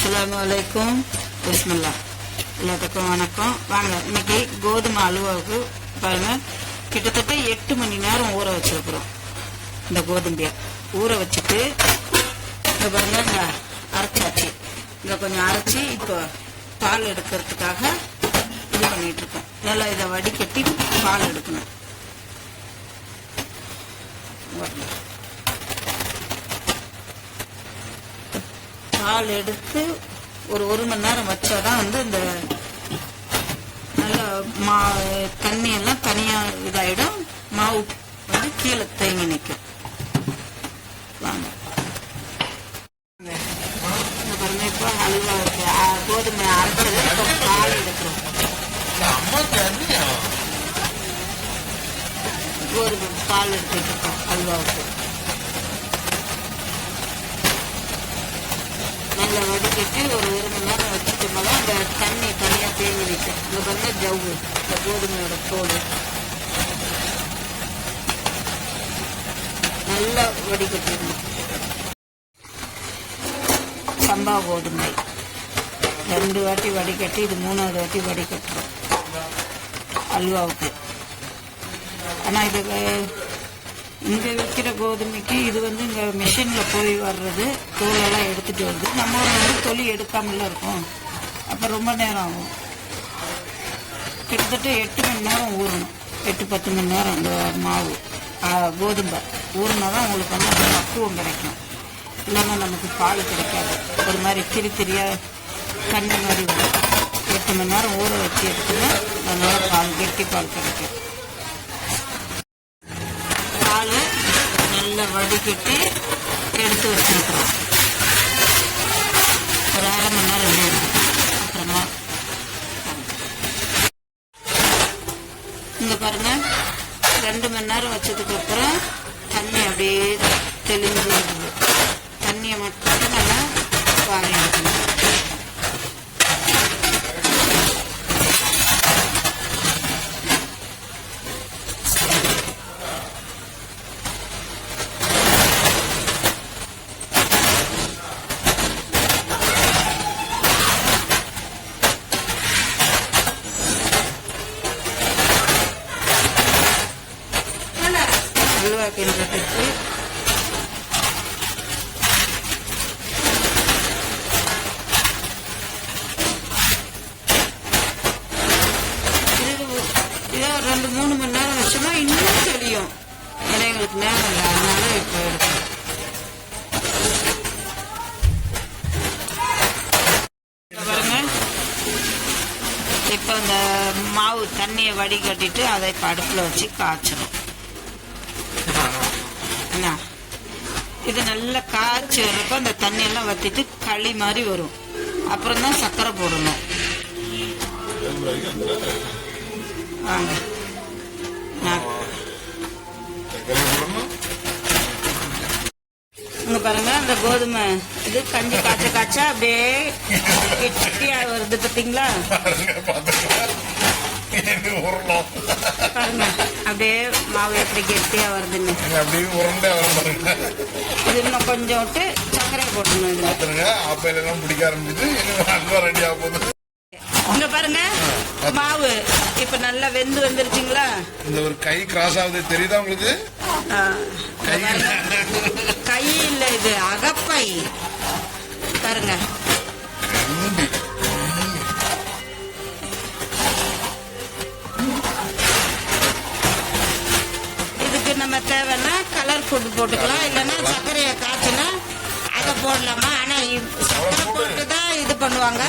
அஸ்ஸலாமு அலைக்கும் பிஸ்மில்லா. எல்லாத்துக்கும் வணக்கம். வாங்க, இன்னைக்கு கோதுமை அல்வாவுக்கு பாருங்க, கிட்டத்தட்ட 8 மணி நேரம் ஊற வச்சிருக்கிறோம். இந்த கோதுமையை ஊற வச்சுட்டு இங்கே பாருங்க, இங்கே அரைச்சாச்சு. இங்கே கொஞ்சம் அரைச்சி இப்போ பால் எடுக்கிறதுக்காக இது பண்ணிட்டு இருக்கோம். நல்லா இதை வடிகட்டி பால் எடுக்கணும். பால் எடுத்து ஒரு மணி நேரம் வச்சாதான் இந்த நல்ல தண்ணியெல்லாம் தனியாக இதாயிடும். மாவு கீழே தேங்கி நிற்கும். வாங்க பாருங்க, இப்போ அல்வா இருக்கு. கோதுமை அரைச்சது இப்போ பால் எடுக்கிறோம். கோதுமை பால் எடுத்துட்டு இருக்கோம் அல்வாவுக்கு. நல்லா வடிகட்டி ஒரு மணி நேரம் வச்சுட்டோம்னா அந்த தண்ணி தனியாக தேங்கி நிற்கும். இங்கே பாருங்க, ஜவ்வு இந்த கோதுமையோட தோல் நல்லா வடிகட்டிடணும். சம்பா கோதுமை 2 வாட்டி வடிகட்டி, இது 3வது வாட்டி வடிகட்டுறோம் அல்வாவுக்கு. ஆனால் இது இங்கே விற்கிற கோதுமைக்கு இது இங்கே மிஷினில் போய் வர்றது, தோலெல்லாம் எடுத்துகிட்டு வருது. நம்ம தொலி எடுக்காமலாம் இருக்கும். அப்போ ரொம்ப நேரம் ஆகும். கிட்டத்தட்ட 8 மணி நேரம் ஊறணும். 8-10 மணி நேரம் இந்த மாவு கோதுமை ஊறினா தான் உங்களுக்கு அந்த பக்குவம் கிடைக்கும். இல்லைன்னா நமக்கு பால் கிடைக்காது. ஒரு மாதிரி திரியாக தண்ணி மாதிரி வரும். 8 மணி நேரம் ஊற வச்சு எடுத்துன்னா அதனால் பால் கெட்டி பால் கிடைக்கும். பால் நல்லா வடிகட்டி எடுத்து வச்சுருக்கிறோம். ஒரு அரை மணி நேரம் இருக்கும். அப்புறமா இங்கே பாருங்கள், 2 மணி நேரம் வச்சதுக்கப்புறம் தண்ணி அப்படியே தெளிஞ்சு வருது. தண்ணியை மட்டும் நல்லா வாங்கி எடுக்கணும். அல்வா கிண்டுறதுக்கு இதோ 2-3 மணி நேரம் வச்சோம்னா இன்னும் தெரியும். ஏன்னா எங்களுக்கு நேரம் இல்லை, அதனால இப்போ எடுக்கணும். பாருங்க, இப்போ இந்த மாவு தண்ணியை வடிகட்டிட்டு அதை இப்போ அடுப்பில் வச்சு காய்ச்சணும். என்ன, இது நல்லா காய்ச்சி வர்றப்போ அந்த தண்ணியெல்லாம் வற்றிட்டு களி மாதிரி வரும். அப்புறம் தான் சர்க்கரை போடணும். வாங்க, இங்க பாருங்க, அந்த கோதுமை இது கஞ்சி காய்ச்சா அப்படியே கெட்டியாக வருது. பார்த்தீங்களா? பாருங்க, அப்படியே மாவு எப்படி கெட்டியா வருதுன்னு. இது இன்னும் கொஞ்சம் விட்டு சர்க்கரை போட்டணும். பிடிக்க ஆரம்பிச்சு இங்க பாருங்க, மாவு இப்ப நல்லா வெந்து வந்துருச்சுங்களா? இந்த ஒரு கை கிராஸ் ஆகுது, தெரியுதா உங்களுக்கு? கை இல்ல, இது அகப்பை. பாருங்க, நம்ம தேவைன்னா கலர் ஃபுட் போட்டுக்கலாம், இல்லைன்னா சர்க்கரையை காய்ச்சினா அதை போடலாமா? ஆனா சர்க்கரை போட்டு தான் இது பண்ணுவாங்க.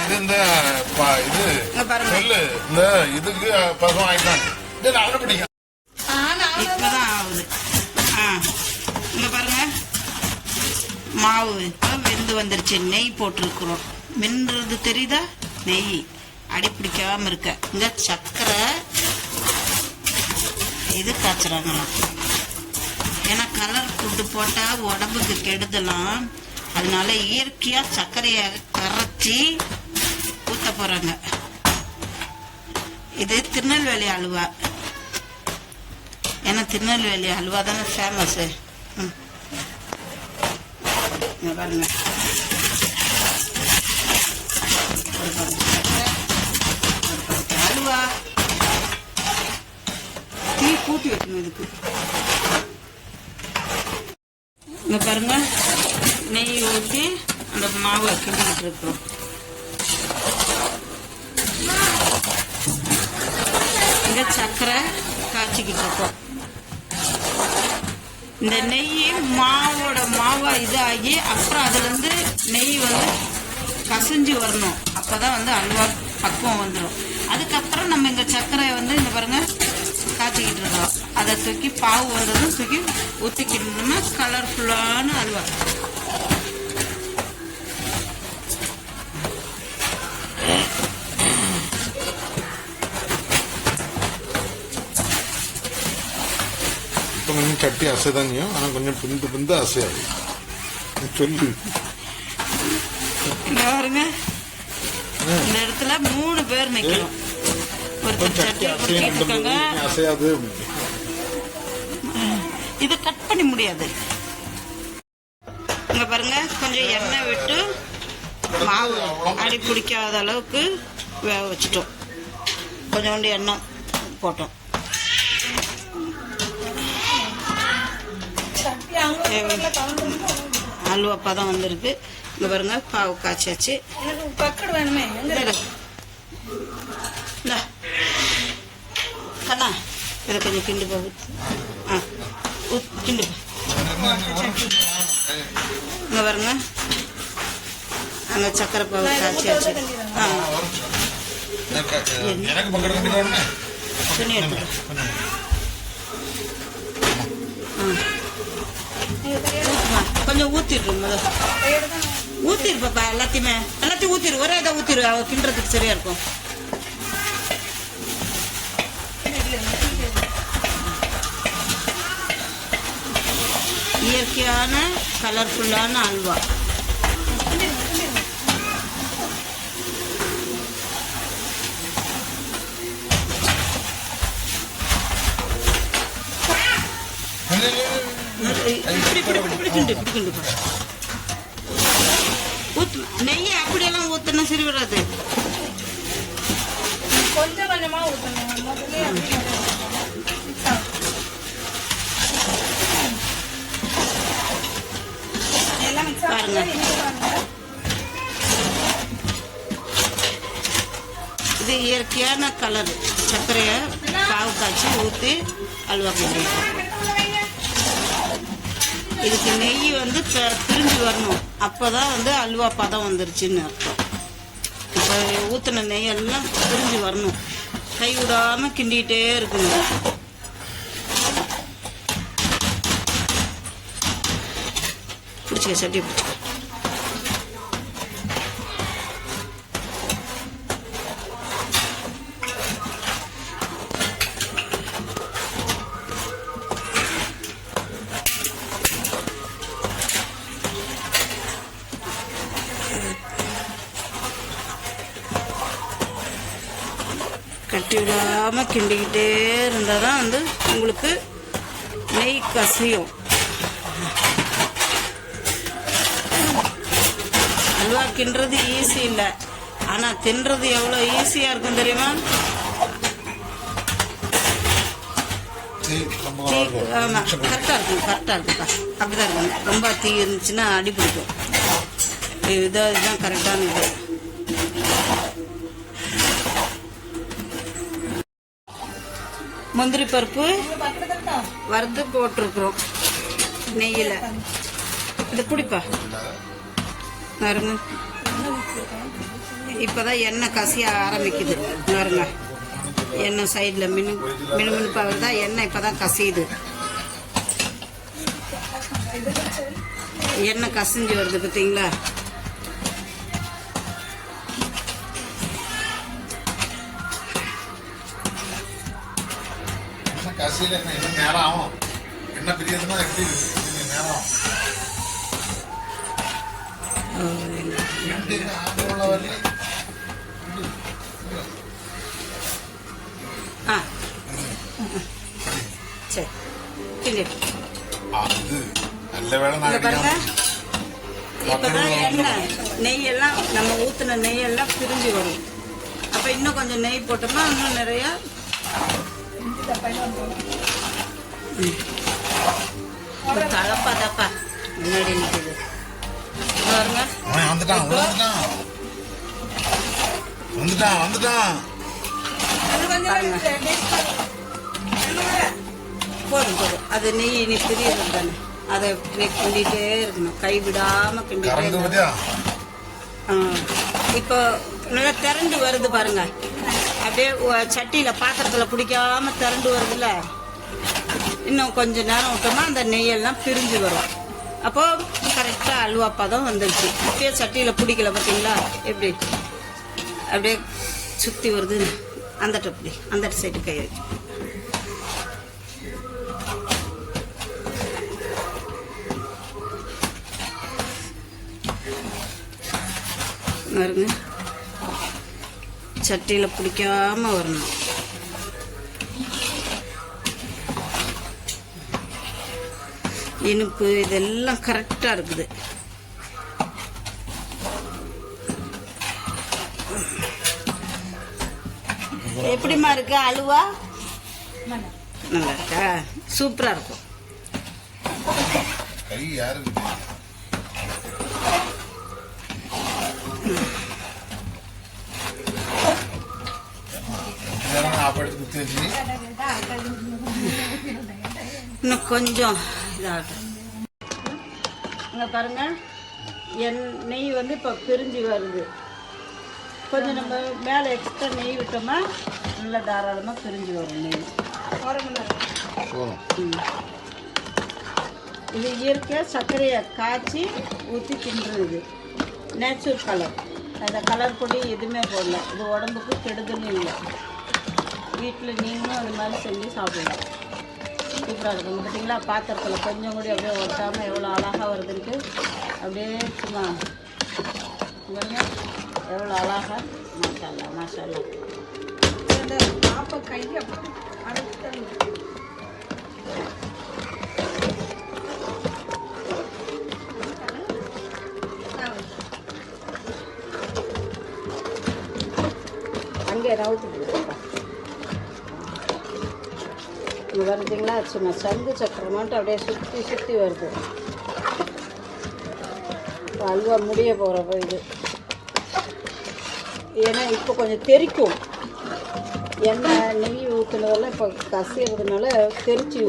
இப்பதான் ஆகுது. இங்க பாருங்க, மாவு வெந்து வந்துருச்சு. நெய் போட்டிருக்கிறோம். மென்றது தெரியுதா? நெய் அடி பிடிக்காம இருக்க. இங்க சர்க்கரை இது காய்ச்சறாங்களாம். ஏன்னா கலர் ஃபுட்டு போட்டால் உடம்புக்கு கெடுதலாம். அதனால இயற்கையாக சர்க்கரையை கரைச்சி ஊற்ற போகிறாங்க. இது திருநெல்வேலி அல்வா. ஏன்னா திருநெல்வேலி அல்வா தானே ஃபேமஸ்ஸு. பாருங்க, வர்றதுக்கு. இங்க பாருங்க, நெய் ஊற்றி அந்த மாவை கிண்டிக்கிட்டு இருக்கிறோம். இங்க சர்க்கரை காய்ச்சிக்கிட்டு இருக்கோம். இந்த நெய் மாவா இதாகி அப்புறம் அதுலேருந்து நெய் வந்து கசிஞ்சு வரணும். அப்போதான் வந்து அல்வா பக்குவம் வந்துடும். அதுக்கப்புறம் நம்ம இங்கே சர்க்கரை வந்து இந்த பாருங்க காய்ச்சிக்கிட்டு இருக்கோம். அதை தூக்கி பாவு வந்ததும் தூக்கி ஊற்றிக்கிட்டோம்னா கலர்ஃபுல்லான அல்வா. இப்போ கொஞ்சம் சட்டி அசைதானியும், ஆனால் கொஞ்சம் பிந்து அசையாது. சொல்லு பாருங்க, இந்த இடத்துல 3 பேர் நிற்கிறோம். ஒருத்தர் சட்டி இருக்காங்க. அசையாது. இது கட் பண்ண முடியாது. இங்க பாருங்க, கொஞ்சம் எண்ணெய் விட்டு மாவு அடி பிடிக்காத அளவுக்கு வேக வச்சுட்டோம். கொஞ்சோண்டு எண்ணெய் போட்டோம். அல்வா பதம் வந்திருக்கு. இங்க பாருங்க, பாவு காய்ச்சாச்சு. வேணுமே கண்ணா, இதை கொஞ்சம் கிண்டு போகுது. கிண்டு இங்க பாருங்க, அங்க சக்கரை பாவு காய்ச்சாச்சு. துணி எடுத்துக்க. கொஞ்சம் ஊத்திடுறோம். ஊத்திருப்பா எல்லாத்தையும் ஊத்திரு. ஒரே இதை ஊத்திரு, அவ கிண்டுறதுக்கு சரியா இருக்கும். இயற்கையான கலர்ஃபுல்லான அல்வா. நெய் அப்படியெல்லாம் ஊத்தணும், சரி வராது. கொஞ்சம் கொஞ்சமா ஊத்தணும். பாருங்க, இது இயற்கையான கலர். சர்க்கரையை பாவு காய்ச்சி ஊற்றி அல்வா பண்ணிருக்கோம். இதுக்கு நெய் வந்து பிரிஞ்சு வரணும். அப்போதான் வந்து அல்வா பதம் வந்துருச்சுன்னு அர்த்தம். இப்போ ஊற்றின நெய்யெல்லாம் பிரிஞ்சு வரணும். கை விடாமல் கிண்டிகிட்டே இருக்கணும். பிடிச்சிக்க, சட்டியை பிடிச்சிக்க. கட்டி விடாமல் கிண்டிக்கிட்டே இருந்தால் தான் வந்து உங்களுக்கு நெய் கசியும். அல்வா கிண்டுறது ஈஸி இல்லை, ஆனால் தின்றது எவ்வளோ ஈஸியாக இருக்கும் தெரியுமா? ஆமாம், கரெக்டாக இருக்குப்பா. அப்படிதான் இருக்கும். ரொம்ப தீ இருந்துச்சுன்னா அடி பிடிக்கும். இதுதான் கரெக்டான இது. முந்திரி பருப்பு வறுத்து போட்டிருக்கிறோம் நெய்யில். இது பிடிப்பா பாருங்க. இப்போதான் எண்ணெய் கசிய ஆரம்பிக்குது பாருங்க. எண்ணெய் சைடில் மினுமினுப்பாக தான் எண்ணெய் இப்போதான் கசியுது. எண்ணெய் கசிஞ்சு வருது பார்த்தீங்களா? கசியில என்ன நேரம் ஆகும். என்ன பிரியதுன்னா எப்படி நேரம் சரி. நல்ல வேலை. பாருங்க, இப்பதான் எண்ணெய் நெய்யெல்லாம் நம்ம ஊற்றின நெய்யெல்லாம் பிரிஞ்சு வரும். அப்போ இன்னும் கொஞ்சம் நெய் போட்டோம்னா இன்னும் நிறையா ஒரு தலப்பாதாப்பா முன்னாடி நிற்குது பாருங்க. வந்துட்டான் போதும் அது நெய் இனி பிரியறது தானே, அதை கிண்டிகிட்டே இருக்கணும், கை விடாமல் கிண்டிகிட்டே இருக்கணும். இப்போ நல்லா திரண்டு வருது பாருங்க, அப்படியே சட்டியில் பாத்திரத்தில் பிடிக்காம திரண்டு வருதுல்ல. இன்னும் கொஞ்ச நேரம் விட்டோம்னா அந்த நெய்யெல்லாம் பிரிஞ்சு வரும். அப்போ கரெக்டாக அல்வா பதம் வந்துருச்சு. அப்படியே சட்டியில் பிடிக்கல பார்த்தீங்களா எப்படி அப்படியே சுற்றி வருது. அந்த சைடு கை வச்சு பாருங்க, சட்டியில் பிடிக்காம வரணும். இனிப்பு இதெல்லாம் கரெக்டாக இருக்குது. எப்படிமா இருக்கு அல்வா? நல்லா இருக்கா? சூப்பராக இருக்கும். இன்னும் கொஞ்சம் இதாகட்டும். இங்கே பாருங்க, நெய் வந்து இப்போ பிரிஞ்சு வருது. கொஞ்சம் நம்ம மேலே எக்ஸ்ட்ரா நெய் விட்டோம்னா நல்லா தாராளமாக பிரிஞ்சு வரும் நெய். இது இயற்கையாக சர்க்கரையை காய்ச்சி ஊற்றி கிண்டுறது. நேச்சுரல் கலர், அந்த கலர் பொடி எதுவுமே போடல. இது உடம்புக்கு கெடுதலும் இல்லை. வீட்டில் நீங்களும் அது மாதிரி செஞ்சு சாப்பிடலாம். சூப்பராக இருக்கும். பார்த்தீங்களா, பாத்திரத்தில் கொஞ்சம் கூட அப்படியே ஒட்டாமல் எவ்வளோ அழகாக வருதுன்ட்டு அப்படியே சும்மா எவ்வளோ அழகாக. மாஷால்லா மாஷால்லா. பாப்பா கையை அங்கே ரவுட்டு இங்கே வருதுங்களா, சும்மா சங்கு சக்கரமான்ட்டு அப்படியே சுற்றி சுற்றி வருது. இப்போ அல்வா முடிய போகிறப்ப இது, ஏன்னா இப்போ கொஞ்சம் தெறிக்கும். எண்ணெய் நெய் ஊற்றுனதெல்லாம் இப்போ கசியறதுனால தெரிச்சு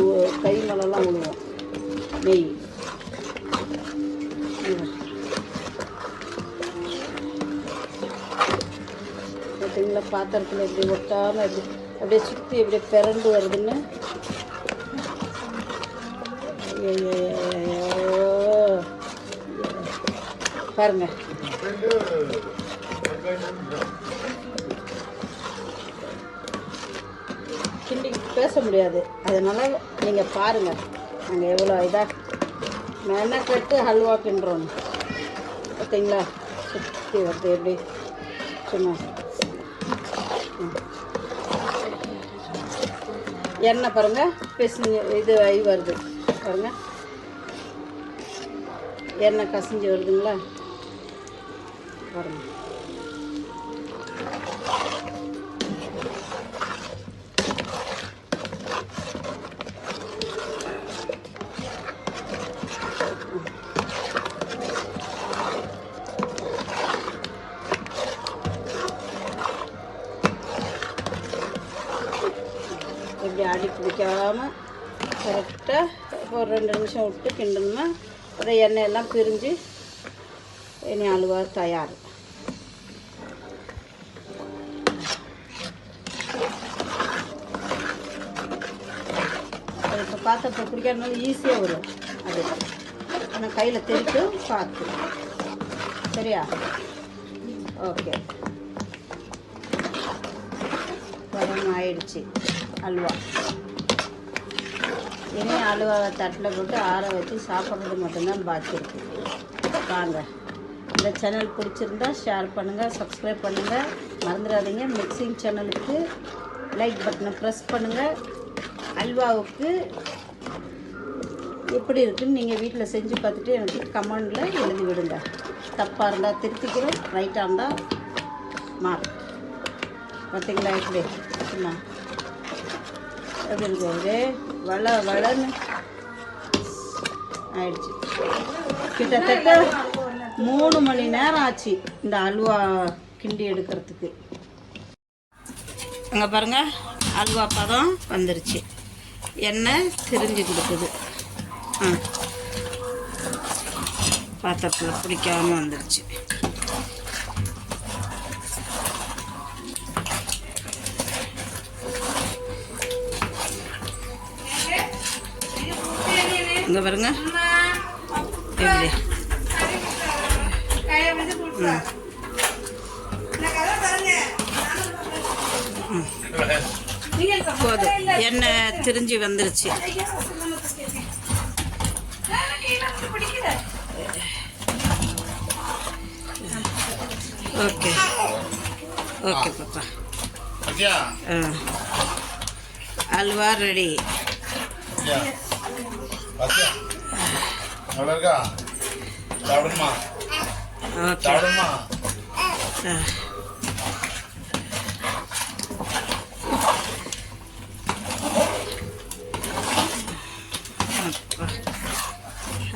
கை மேலெல்லாம் விழுவோம் நெய். பார்த்தீங்களா, பாத்திரத்தில் இப்படி ஒட்டாமல் இப்படி அப்படியே சுற்றி இப்படி பிறண்டு வருதுன்னு. பாருங்க, கிண்டி பேச முடியாது, அதனால் நீங்கள் பாருங்கள் நாங்கள் எவ்வளோ இதாக மெனக்கட்டு ஹல்வா கிண்டுறோம். பார்த்தீங்களா, சுற்றி வருது எப்படி சும்மா. எண்ணெய் பாருங்கள் பிசிஞ்சு இது ஆகி வருது பாருங்கள், எண்ணெய் கசிஞ்சு வருதுங்களா பாருங்கள். இப்படி அடி பிடிக்காமல் கரெக்டாக ஒரு 2 நிமிஷம் விட்டு கிண்டணும்னா அதை எண்ணெயெல்லாம் பிரிஞ்சு இனி அல்வா தயார். இப்போ பாத்திரத்தை பிடிக்காதனால ஈஸியாக வரும் அது. ஆனால் கையில் தெரிக்கும் பார்த்து. சரியா? ஓகே, பதம் ஆயிடுச்சு அல்வா. இனி அல்வாவை தட்டில் போட்டு ஆற வச்சு சாப்பிட்றது மட்டும்தான் பாக்கி இருக்கு. வாங்க, இந்த சேனல் பிடிச்சிருந்தா ஷேர் பண்ணுங்கள், சப்ஸ்கிரைப் பண்ணுங்கள், மறந்துடாதீங்க. மிக்சிங் சேனலுக்கு லைக் பட்டனை ப்ரெஸ் பண்ணுங்கள். அல்வாவுக்கு எப்படி இருக்குன்னு நீங்கள் வீட்டில் செஞ்சு பார்த்துட்டு எனக்கு கமெண்டில் எழுதி விடுங்க. தப்பாக இருந்தால் திருத்திக்கிறோம், ரைட்டாக இருந்தால் மாறும். பார்த்தீங்களா எப்படி சும்மா அது இருக்கு வளன்னு ஆயிடுச்சு. கிட்டத்தட்ட 3 மணி நேரம் ஆச்சு இந்த அல்வா கிண்டி எடுக்கிறதுக்கு. அங்கே பாருங்க, அல்வா பதம் வந்துருச்சு. எண்ணெய் திரிஞ்சு கொடுக்குது. பாத்திரத்தில் பிடிக்காம வந்துருச்சு. இங்கே பாருங்க எப்படி போதும். எண்ணெய் திரிஞ்சு வந்துருச்சு. ஓகே ஓகே பாப்பா. அல்வா ரெடி. ஓகே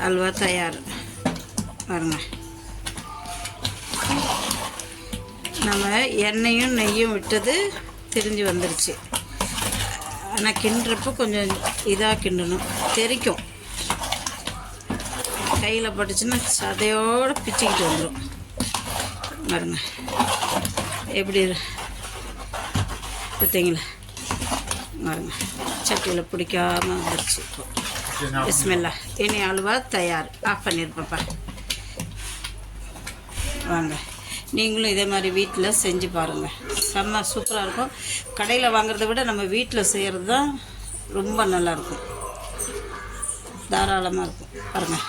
அல்வா தயார். பாருங்க, நம்ம எண்ணெயும் நெய்யும் விட்டது திரிஞ்சு வந்துருச்சு. ஆனால் கிண்டுறப்போ கொஞ்சம் இதாக கிண்டணும், தெறிக்கும். கையில் பட்டுச்சுன்னா சதையோடு பிச்சுக்கிட்டு வந்துடும். பாருங்க எப்படி பார்த்தீங்களா? பாருங்க, சட்டியில் பிடிக்காம வந்துருச்சு. இப்போ பிஸ்மில்லா. இனி அல்வா தயார். ஆஃப் பண்ணியிருப்பேன்ப்பா. வாங்க, நீங்களும் இதே மாதிரி வீட்டில் செஞ்சு பாருங்கள். செம்ம சூப்பராக இருக்கும். கடையில் வாங்குறத விட நம்ம வீட்டில் செய்கிறது தான் ரொம்ப நல்லாயிருக்கும். தாராளமாக இருக்கும். பாருங்கள்.